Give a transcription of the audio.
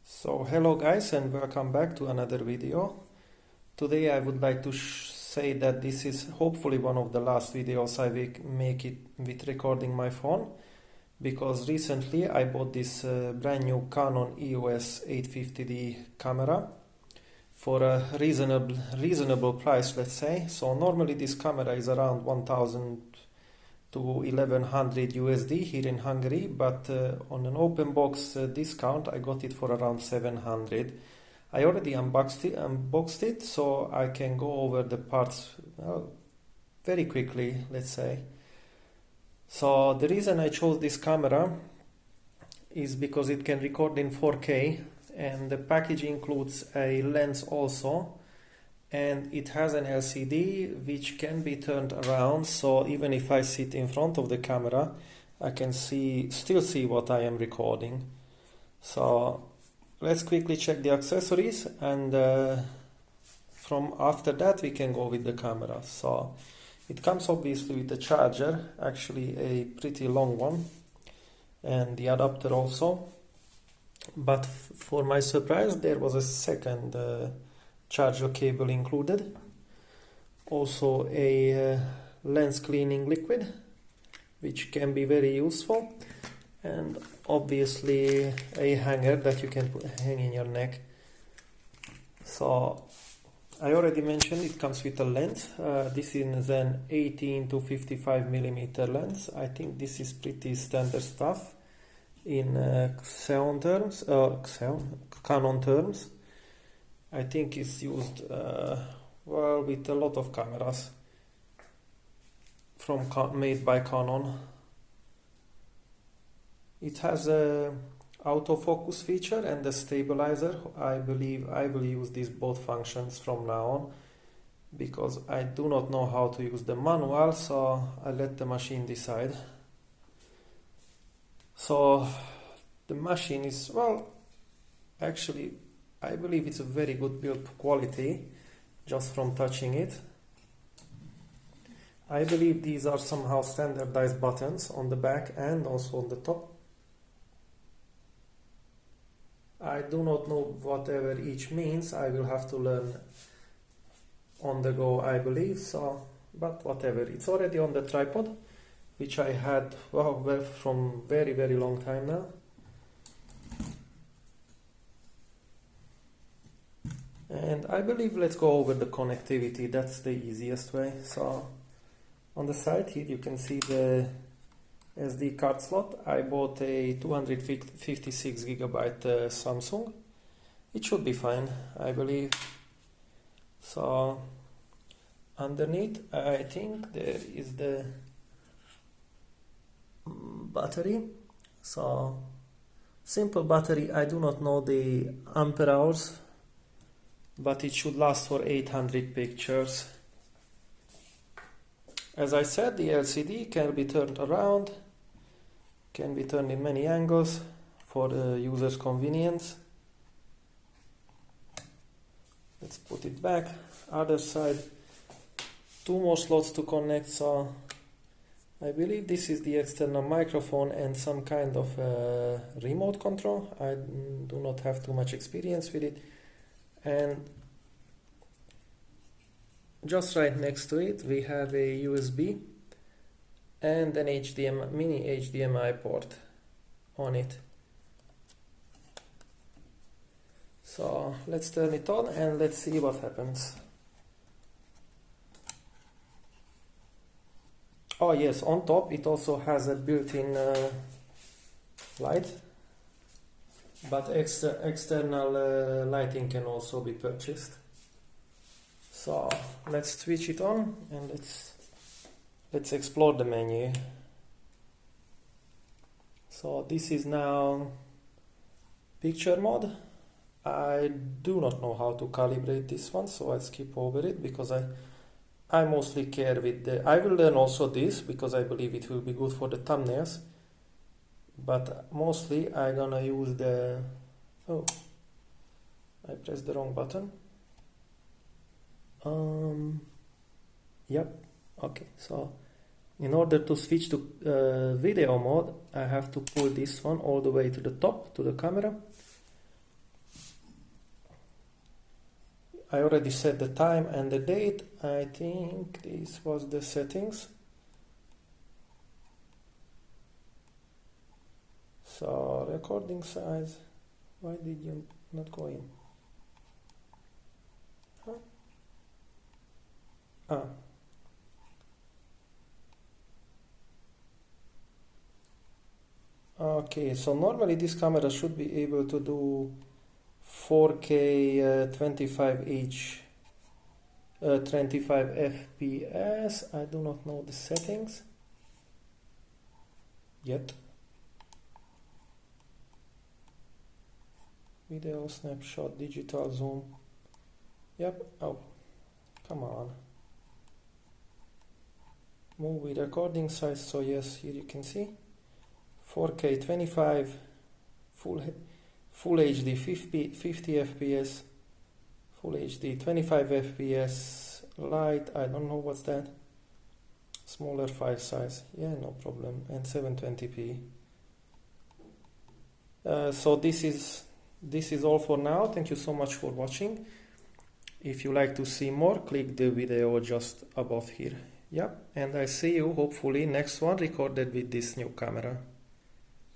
So hello guys and welcome back to another video. Today I would like to say that this is hopefully one of the last videos I will make it with recording my phone, because recently I bought this brand new Canon EOS 850D camera for a reasonable price, let's say. So normally this camera is around 1000 to 1100 USD here in Hungary, but on an open box discount I got it for around 700. I already unboxed it, so I can go over the parts very quickly, let's say. So the reason I chose this camera is because it can record in 4K, and the package includes a lens also, and it has an LCD which can be turned around, so even if I sit in front of the camera I can still see what I am recording. So let's quickly check the accessories, and from after that we can go with the camera. So it comes obviously with a charger, actually a pretty long one, and the adapter also, but for my surprise there was a second charger cable included. Also a lens cleaning liquid, which can be very useful, and obviously a hanger that you can hang in your neck. So I already mentioned it comes with a lens. This is an 18 to 55 millimeter lens. I think this is pretty standard stuff in Canon terms. I think it's used well with a lot of cameras made by Canon. It has a autofocus feature and a stabilizer. I believe I will use these both functions from now on, because I do not know how to use the manual, so I let the machine decide. So the machine is, well, actually I believe it's a very good build quality just from touching it. I believe these are somehow standardized buttons on the back and also on the top. I do not know whatever each means. I will have to learn on the go, I believe. So, but whatever. It's already on the tripod, which I had from very long time now. And I believe let's go over the connectivity. That's the easiest way. So on the side here you can see the SD card slot. I bought a 256 gigabyte Samsung. It should be fine, I believe. So underneath I think there is the battery. So simple battery. I do not know the ampere hours, but it should last for 800 pictures. As I said, the LCD can be turned around, can be turned in many angles for the user's convenience. Let's put it back. Other side, two more slots to connect. So I believe this is the external microphone and some kind of remote control. I do not have too much experience with it. And just right next to it we have a USB and an mini HDMI port on it. So let's turn it on and let's see what happens. Oh yes, on top it also has a built-in light, but external lighting can also be purchased. So let's switch it on and let's explore the menu. So this is now picture mode. I do not know how to calibrate this one, so I'll skip over it, because I mostly care with I will learn also this because I believe it will be good for the thumbnails, but mostly I'm gonna use the, oh, I pressed the wrong button. Yep, okay, so in order to switch to video mode I have to pull this one all the way to the top, to the camera, I already set the time and the date. I think this was the settings. So recording size, why did you not go in? Huh? Ah. Okay, so normally this camera should be able to do 4K 25 FPS. I do not know the settings yet. Video snapshot, digital zoom. Yep. Oh, come on. Movie recording size. So yes, here you can see 4K 25 full HD 50 FPS, full HD 25 FPS light. I don't know what's that. Smaller file size. Yeah, no problem. And 720p. So this is all for now. Thank you so much for watching. If you like to see more, click the video just above here. Yeah, and I see you hopefully next one recorded with this new camera.